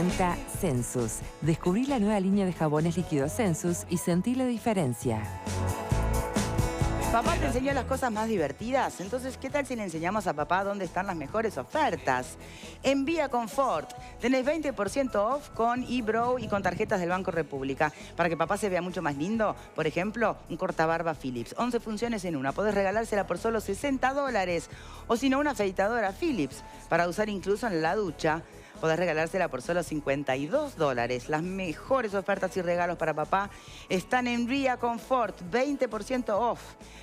presenta Sensus. Descubrí la nueva línea de jabones líquidos Sensus y sentí la diferencia. Papá te enseñó las cosas más divertidas, entonces ¿qué tal si le enseñamos a papá dónde están las mejores ofertas? En Vía Confort tenés 20% off con eBrow y con tarjetas del Banco República. Para que papá se vea mucho más lindo, por ejemplo, un cortabarba Philips. 11 funciones en una, podés regalársela por solo $60. O si no, una afeitadora Philips, para usar incluso en la ducha. Podés regalársela por solo $52. Las mejores ofertas y regalos para papá están en Vía Confort, 20% off.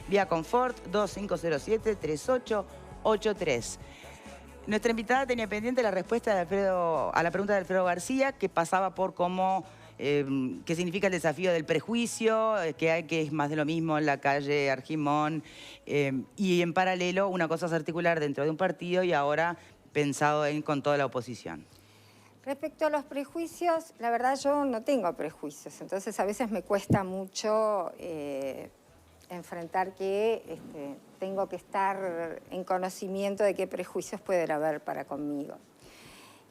Vía Confort 2507-3883. Nuestra invitada tenía pendiente la respuesta de a la pregunta de Alfredo García, que pasaba por cómo, qué significa el desafío del prejuicio, que es más de lo mismo en la calle Argimón, y en paralelo una cosa es articular dentro de un partido y ahora pensado con toda la oposición. Respecto a los prejuicios, la verdad yo no tengo prejuicios, entonces a veces me cuesta mucho enfrentar que tengo que estar en conocimiento de qué prejuicios pueden haber para conmigo.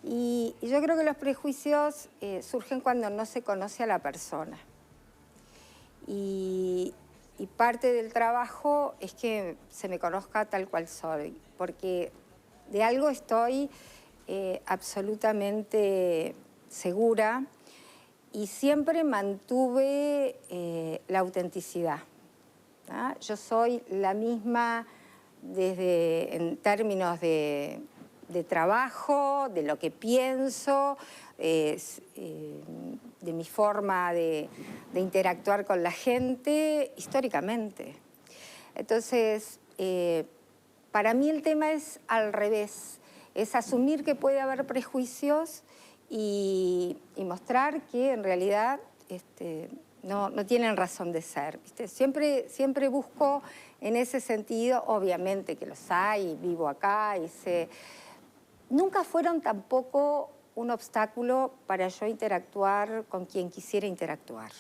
Y yo creo que los prejuicios surgen cuando no se conoce a la persona. Y parte del trabajo es que se me conozca tal cual soy, porque de algo estoy absolutamente segura y siempre mantuve la autenticidad. Yo soy la misma en términos de trabajo, de lo que pienso, de mi forma de interactuar con la gente históricamente. Entonces, para mí el tema es al revés, es asumir que puede haber prejuicios y mostrar que en realidad no tienen razón de ser, ¿viste? Siempre busco en ese sentido, obviamente que los hay, vivo acá y sé. Nunca fueron tampoco un obstáculo para yo interactuar con quien quisiera interactuar.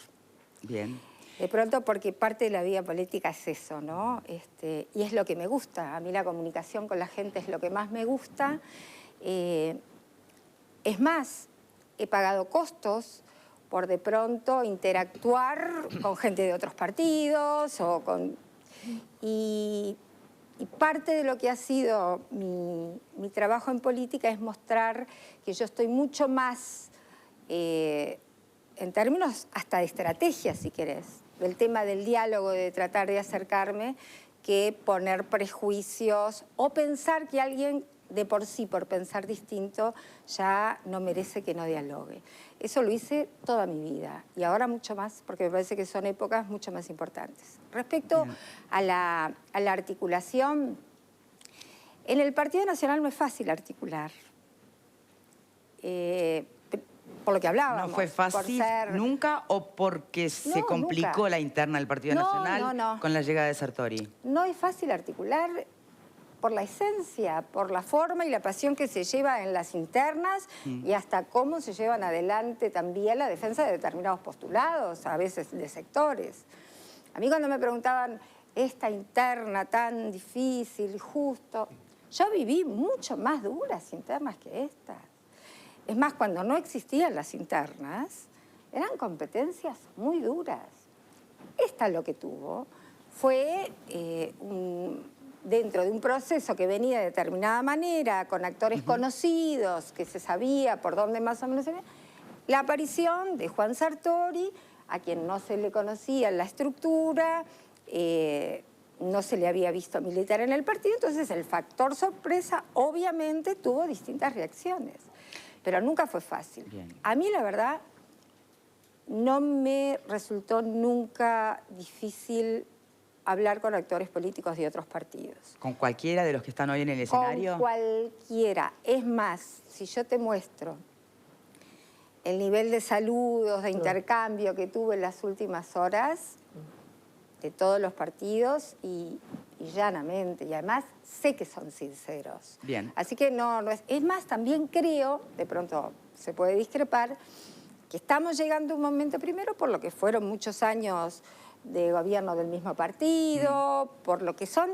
Bien. De pronto porque parte de la vida política es eso, ¿no? Y es lo que me gusta. A mí la comunicación con la gente es lo que más me gusta. Es más, he pagado costos por de pronto interactuar con gente de otros partidos y parte de lo que ha sido mi trabajo en política es mostrar que yo estoy mucho más, en términos hasta de estrategia, si querés, del tema del diálogo, de tratar de acercarme, que poner prejuicios o pensar que alguien de por sí, por pensar distinto, ya no merece que no dialogue. Eso lo hice toda mi vida y ahora mucho más, porque me parece que son épocas mucho más importantes. Respecto a la articulación, en el Partido Nacional no es fácil articular. Por lo que hablábamos. ¿No fue fácil nunca o porque se complicó nunca la interna del Partido Nacional con la llegada de Sartori? No es fácil articular por la esencia, por la forma y la pasión que se lleva en las internas y hasta cómo se llevan adelante también la defensa de determinados postulados, a veces de sectores. A mí cuando me preguntaban esta interna tan difícil, justo, yo viví mucho más duras internas que estas. Es más, cuando no existían las internas, eran competencias muy duras. Esta lo que tuvo fue dentro de un proceso que venía de determinada manera, con actores conocidos, que se sabía por dónde más o menos se veía, la aparición de Juan Sartori, a quien no se le conocía la estructura, no se le había visto militar en el partido, entonces el factor sorpresa obviamente tuvo distintas reacciones. Pero nunca fue fácil. Bien. A mí, la verdad, no me resultó nunca difícil hablar con actores políticos de otros partidos. ¿Con cualquiera de los que están hoy en el escenario? Con cualquiera. Es más, si yo te muestro el nivel de saludos, de intercambio que tuve en las últimas horas de todos los partidos y llanamente, y además sé que son sinceros. Bien. Así que no es... Es más, también creo, de pronto se puede discrepar, que estamos llegando a un momento, primero por lo que fueron muchos años de gobierno del mismo partido, por lo que son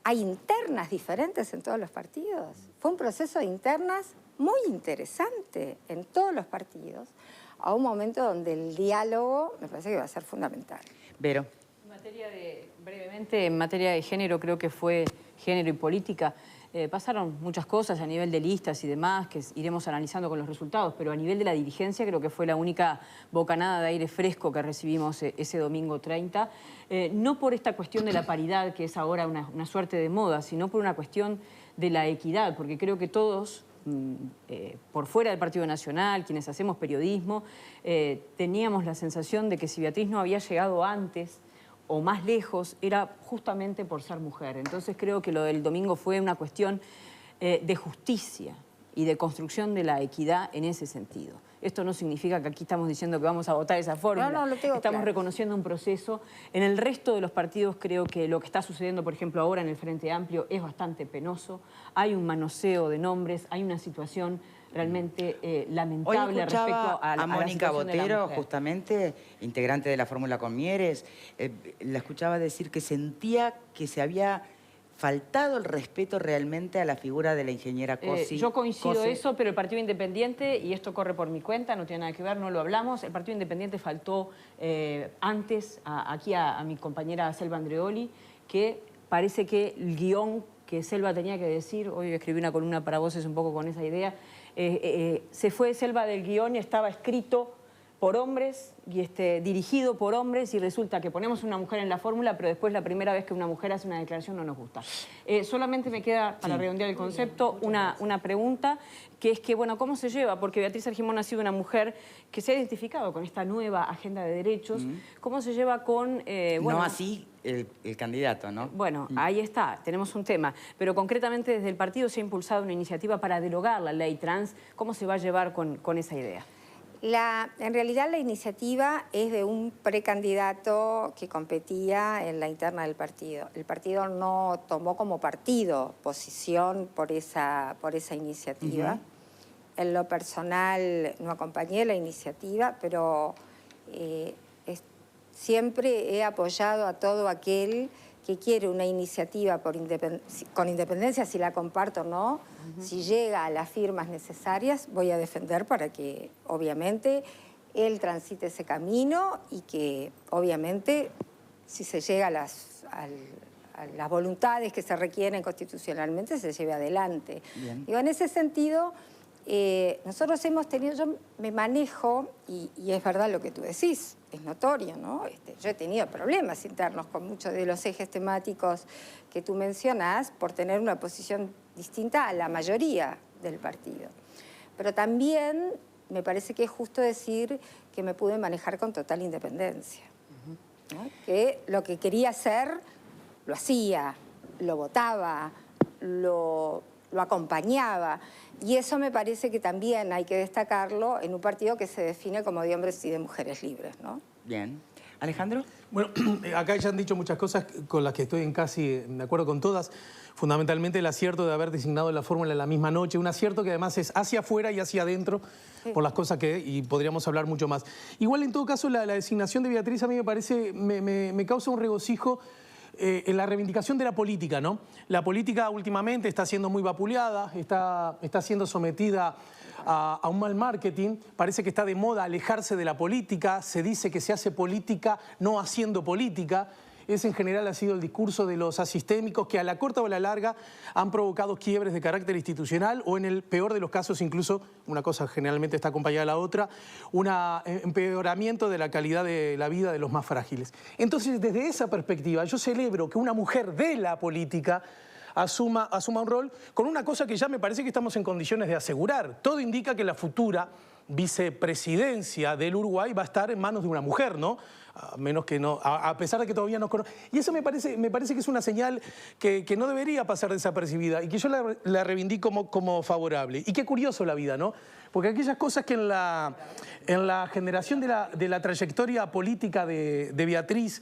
hay internas diferentes en todos los partidos. Fue un proceso de internas muy interesante en todos los partidos, a un momento donde el diálogo me parece que va a ser fundamental. Vero. Brevemente, en materia de género, creo que fue género y política. Pasaron muchas cosas a nivel de listas y demás que iremos analizando con los resultados, pero a nivel de la dirigencia creo que fue la única bocanada de aire fresco que recibimos ese domingo 30. No por esta cuestión de la paridad, que es ahora una suerte de moda, sino por una cuestión de la equidad, porque creo que todos, por fuera del Partido Nacional, quienes hacemos periodismo, teníamos la sensación de que si Beatriz no había llegado antes o más lejos, era justamente por ser mujer. Entonces creo que lo del domingo fue una cuestión de justicia y de construcción de la equidad en ese sentido. Esto no significa que aquí estamos diciendo que vamos a votar esa fórmula. No, lo tengo Estamos claro. reconociendo un proceso. En el resto de los partidos creo que lo que está sucediendo, por ejemplo, ahora en el Frente Amplio es bastante penoso. Hay un manoseo de nombres, hay una situación realmente lamentable Hoy escuchaba respecto a Mónica situación de la Botero, mujer. justamente, integrante de la Fórmula con Mieres, la escuchaba decir que sentía que se había faltado el respeto realmente a la figura de la ingeniera Cosi. Yo coincido eso, pero el Partido Independiente, y esto corre por mi cuenta, no tiene nada que ver, no lo hablamos, el Partido Independiente faltó antes aquí a mi compañera Selva Andreoli, que parece que el guión que Selva tenía que decir, hoy escribí una columna para Voces un poco con esa idea, se fue Selva del guión y estaba escrito por hombres y dirigido por hombres, y resulta que ponemos una mujer en la fórmula, pero después la primera vez que una mujer hace una declaración no nos gusta. Solamente me queda, para redondear el concepto, una pregunta, que es que, bueno, ¿cómo se lleva? Porque Beatriz Argimón ha sido una mujer que se ha identificado con esta nueva agenda de derechos. ¿Cómo se lleva con... bueno, no así el candidato, ¿no? Bueno, ahí está, tenemos un tema. Pero concretamente desde el partido se ha impulsado una iniciativa para derogar la ley trans. ¿Cómo se va a llevar con esa idea? En realidad la iniciativa es de un precandidato que competía en la interna del partido. El partido no tomó como partido posición por esa iniciativa. En lo personal no acompañé la iniciativa, pero siempre he apoyado a todo aquel que quiere una iniciativa con independencia, si la comparto o no, si llega a las firmas necesarias, voy a defender para que, obviamente, él transite ese camino y que, obviamente, si se llega a las voluntades que se requieren constitucionalmente, se lleve adelante. Digo, en ese sentido, nosotros hemos tenido, yo me manejo, y es verdad lo que tú decís, es notorio, ¿no? Yo he tenido problemas internos con muchos de los ejes temáticos que tú mencionás por tener una posición distinta a la mayoría del partido. Pero también me parece que es justo decir que me pude manejar con total independencia, ¿no? Que lo que quería hacer, lo hacía, lo votaba, lo acompañaba. Y eso me parece que también hay que destacarlo en un partido que se define como de hombres y de mujeres libres, ¿no? Bien. ¿Alejandro? Bueno, acá ya han dicho muchas cosas con las que estoy en casi de acuerdo con todas. Fundamentalmente el acierto de haber designado la fórmula en la misma noche. Un acierto que además es hacia afuera y hacia adentro, por las cosas y podríamos hablar mucho más. Igual, en todo caso, la designación de Beatriz a mí me parece, me causa un regocijo en la reivindicación de la política, ¿no? La política últimamente está siendo muy vapuleada, está siendo sometida a un mal marketing. Parece que está de moda alejarse de la política. Se dice que se hace política no haciendo política. Ese en general ha sido el discurso de los asistémicos que a la corta o a la larga han provocado quiebres de carácter institucional o en el peor de los casos incluso, una cosa generalmente está acompañada de la otra, un empeoramiento de la calidad de la vida de los más frágiles. Entonces, desde esa perspectiva, yo celebro que una mujer de la política asuma un rol con una cosa que ya me parece que estamos en condiciones de asegurar. Todo indica que la futura vicepresidencia del Uruguay va a estar en manos de una mujer, ¿no? A menos que no, a pesar de que todavía no conozco. Y eso me parece que es una señal que no debería pasar desapercibida y que yo la reivindico como favorable. Y qué curioso la vida, ¿no? Porque aquellas cosas que en la generación de la trayectoria política de Beatriz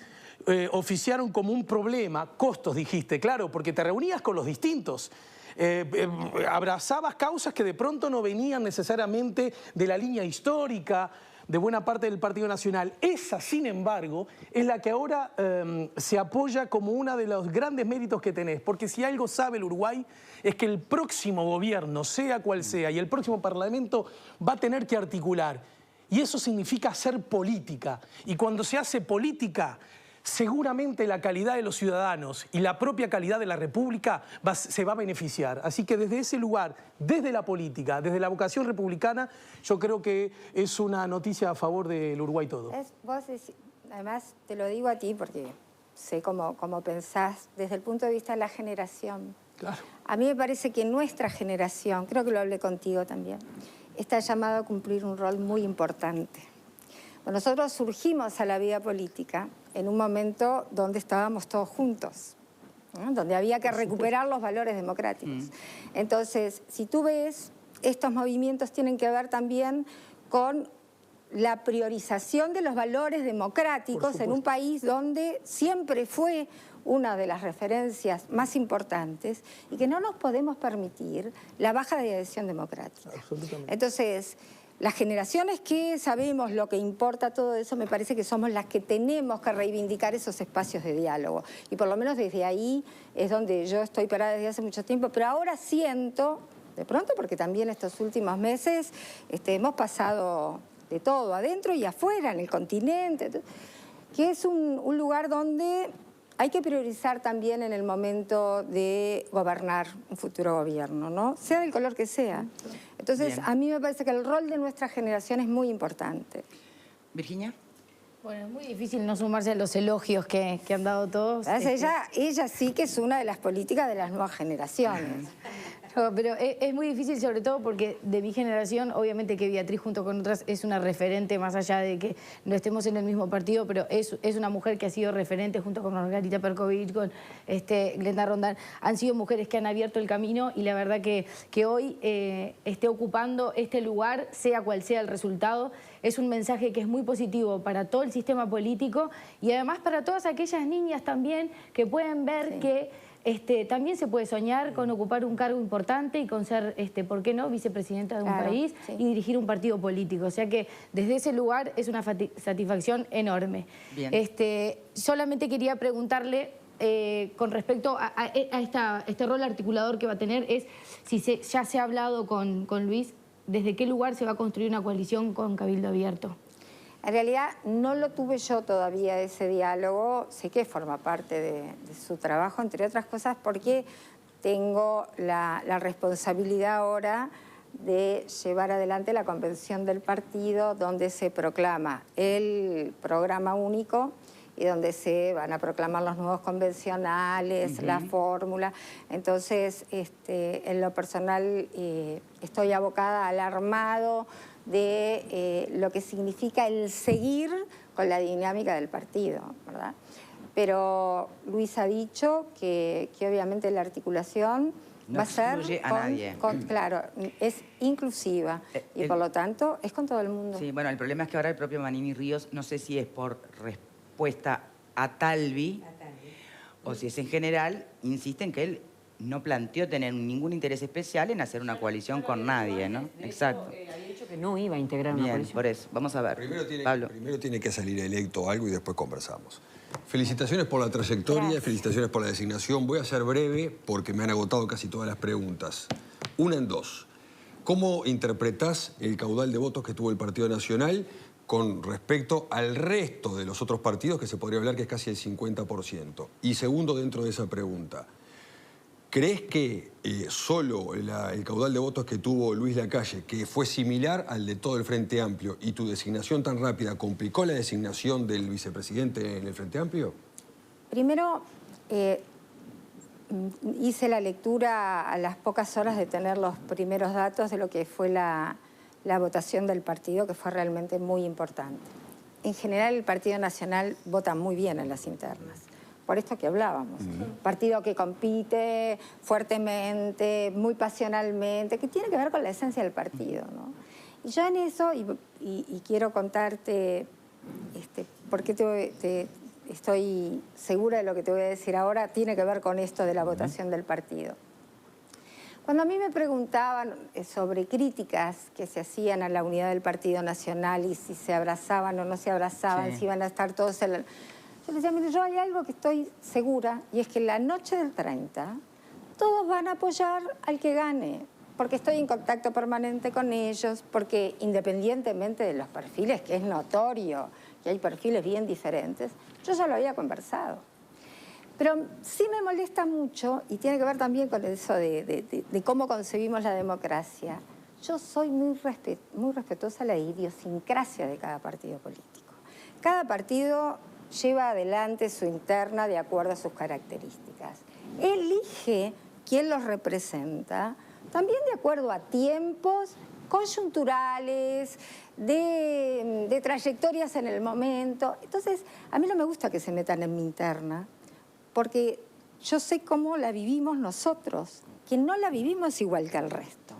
oficiaron como un problema, costos dijiste, claro, porque te reunías con los distintos. Abrazabas causas que de pronto no venían necesariamente de la línea histórica, de buena parte del Partido Nacional. Esa, sin embargo, es la que ahora se apoya como uno de los grandes méritos que tenés, porque si algo sabe el Uruguay es que el próximo gobierno, sea cual sea, y el próximo Parlamento va a tener que articular. Y eso significa hacer política. Y cuando se hace política, seguramente la calidad de los ciudadanos y la propia calidad de la República se va a beneficiar. Así que desde ese lugar, desde la política, desde la vocación republicana, yo creo que es una noticia a favor del Uruguay todo. Además, te lo digo a ti porque sé cómo pensás desde el punto de vista de la generación. Claro. A mí me parece que nuestra generación, creo que lo hablé contigo también, está llamada a cumplir un rol muy importante. Nosotros surgimos a la vida política en un momento donde estábamos todos juntos, ¿no? Donde había que recuperar los valores democráticos. Entonces, si tú ves, estos movimientos tienen que ver también con la priorización de los valores democráticos en un país donde siempre fue una de las referencias más importantes y que no nos podemos permitir la baja de adhesión democrática. Absolutamente. Entonces, las generaciones que sabemos lo que importa todo eso, me parece que somos las que tenemos que reivindicar esos espacios de diálogo. Y por lo menos desde ahí es donde yo estoy parada desde hace mucho tiempo, pero ahora siento, de pronto, porque también estos últimos meses hemos pasado de todo, adentro y afuera, en el continente, que es un lugar donde hay que priorizar también en el momento de gobernar un futuro gobierno, ¿no? Sea del color que sea. Entonces, Bien. a mí me parece que el rol de nuestra generación es muy importante. Virginia. Bueno, es muy difícil no sumarse a los elogios que han dado todos. Ella sí que es una de las políticas de las nuevas generaciones. No, pero es muy difícil, sobre todo porque de mi generación, obviamente que Beatriz junto con otras es una referente, más allá de que no estemos en el mismo partido, pero es una mujer que ha sido referente junto con Margarita Perkovich, con Glenda Rondán. Han sido mujeres que han abierto el camino y la verdad que hoy esté ocupando este lugar, sea cual sea el resultado, es un mensaje que es muy positivo para todo el sistema político y además para todas aquellas niñas también que pueden ver que también se puede soñar con ocupar un cargo importante y con ser, ¿por qué no?, vicepresidenta de un país y dirigir un partido político. O sea que desde ese lugar es una satisfacción enorme. Bien. Solamente quería preguntarle con respecto a este rol articulador que va a tener, es si ya se ha hablado con Luis, ¿desde qué lugar se va a construir una coalición con Cabildo Abierto? En realidad no lo tuve yo todavía ese diálogo, sé que forma parte de su trabajo, entre otras cosas porque tengo la responsabilidad ahora de llevar adelante la convención del partido donde se proclama el programa único y donde se van a proclamar los nuevos convencionales, la fórmula. Entonces, en lo personal estoy abocada al armado de lo que significa el seguir con la dinámica del partido, ¿verdad? Pero Luis ha dicho que obviamente la articulación no va a ser excluye a nadie. claro, es inclusiva y por lo tanto es con todo el mundo. Sí, bueno, el problema es que ahora el propio Manini Ríos, no sé si es por respuesta a Talvi o si es en general, insiste en que él no planteó tener ningún interés especial en hacer una coalición con nadie, ¿no? Exacto. Había dicho que no iba a integrar una Bien, coalición. por eso. Vamos a ver. Pablo. Primero tiene que salir electo algo y después conversamos. Felicitaciones por la trayectoria, Gracias. felicitaciones por la designación. Voy a ser breve porque me han agotado casi todas las preguntas. Una en dos. ¿Cómo interpretás el caudal de votos que tuvo el Partido Nacional con respecto al resto de los otros partidos, que se podría hablar que es casi el 50%? Y segundo, dentro de esa pregunta, ¿crees que solo el caudal de votos que tuvo Luis Lacalle, que fue similar al de todo el Frente Amplio, y tu designación tan rápida, complicó la designación del vicepresidente en el Frente Amplio? Primero, hice la lectura a las pocas horas de tener los primeros datos de lo que fue la votación del partido, que fue realmente muy importante. En general, el Partido Nacional vota muy bien en las internas. Por esto que hablábamos. Partido que compite fuertemente, muy pasionalmente, que tiene que ver con la esencia del partido, ¿no? Y yo en eso, y quiero contarte por qué estoy segura de lo que te voy a decir ahora, tiene que ver con esto de la votación del partido. Cuando a mí me preguntaban sobre críticas que se hacían a la unidad del Partido Nacional y si se abrazaban o no se abrazaban, si iban a estar todos en la... Yo les decía, mire, yo hay algo que estoy segura y es que la noche del 30 todos van a apoyar al que gane, porque estoy en contacto permanente con ellos, porque independientemente de los perfiles, que es notorio que hay perfiles bien diferentes, yo ya lo había conversado. Pero sí me molesta mucho, y tiene que ver también con eso de cómo concebimos la democracia. Yo soy muy respetuosa de la idiosincrasia de cada partido político. Cada partido lleva adelante su interna de acuerdo a sus características. Elige quién los representa, también de acuerdo a tiempos coyunturales, de trayectorias en el momento. Entonces, a mí no me gusta que se metan en mi interna, porque yo sé cómo la vivimos nosotros, que no la vivimos igual que el resto.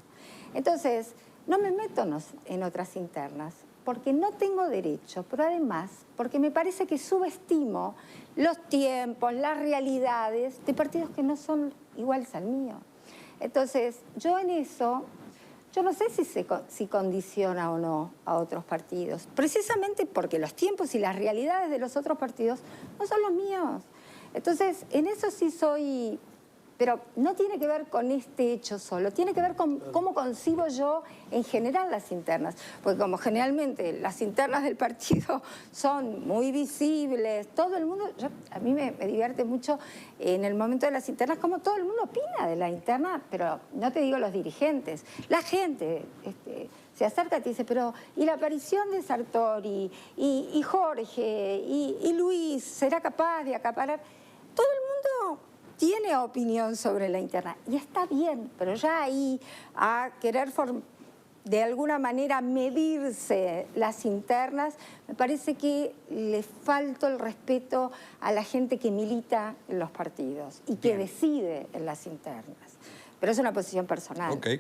Entonces, no me meto en otras internas, porque no tengo derecho, pero además porque me parece que subestimo los tiempos, las realidades de partidos que no son iguales al mío. Entonces, yo en eso, yo no sé si condiciona o no a otros partidos, precisamente porque los tiempos y las realidades de los otros partidos no son los míos. Entonces, en eso sí soy... Pero no tiene que ver con este hecho solo, tiene que ver con cómo concibo yo en general las internas. Porque como generalmente las internas del partido son muy visibles, todo el mundo... a mí me divierte mucho en el momento de las internas cómo todo el mundo opina de la interna, pero no te digo los dirigentes. La gente se acerca y te dice, pero ¿y la aparición de Sartori? ¿Y Jorge? ¿Y Luis? ¿Será capaz de acaparar? Todo el mundo tiene opinión sobre la interna y está bien, pero ya ahí a querer de alguna manera medirse las internas, me parece que le falta el respeto a la gente que milita en los partidos y que decide en las internas. Pero es una posición personal. Okay.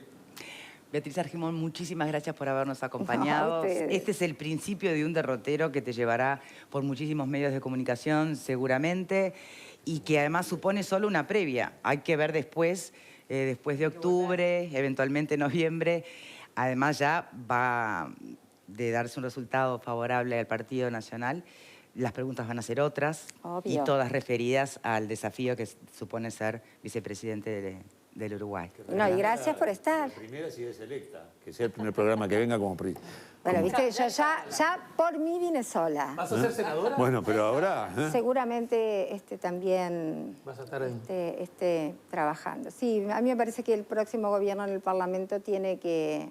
Beatriz Argimón, muchísimas gracias por habernos acompañado. Este es el principio de un derrotero que te llevará por muchísimos medios de comunicación, seguramente, y que además supone solo una previa. Hay que ver después de octubre, eventualmente noviembre. Además ya va de darse un resultado favorable al Partido Nacional. Las preguntas van a ser otras, y todas referidas al desafío que supone ser vicepresidente del Uruguay. No, y gracias por estar. La primera, si es electa, que sea el primer programa que venga como PRI. Bueno, viste, yo ya por mí vine sola. ¿Vas a ser senadora? Bueno, pero ahora... Seguramente también vas a estar ahí. trabajando. Sí, a mí me parece que el próximo gobierno en el Parlamento tiene que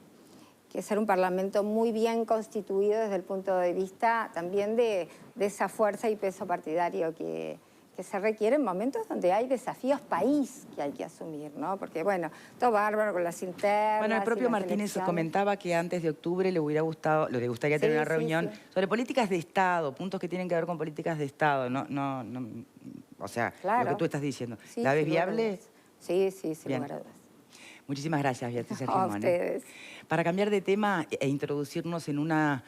ser un Parlamento muy bien constituido desde el punto de vista también de esa fuerza y peso partidario que se requiere en momentos donde hay desafíos país que hay que asumir, ¿no? Porque, bueno, todo bárbaro con las internas. Bueno, el propio Martínez comentaba que antes de octubre le gustaría tener una reunión sobre políticas de Estado, puntos que tienen que ver con políticas de Estado, no, o sea, lo que tú estás diciendo. Sí, ¿La ves viable? Sí, sin lugar a dudas. Muchísimas gracias, Beatriz Argimón. A ustedes. Para cambiar de tema e introducirnos en una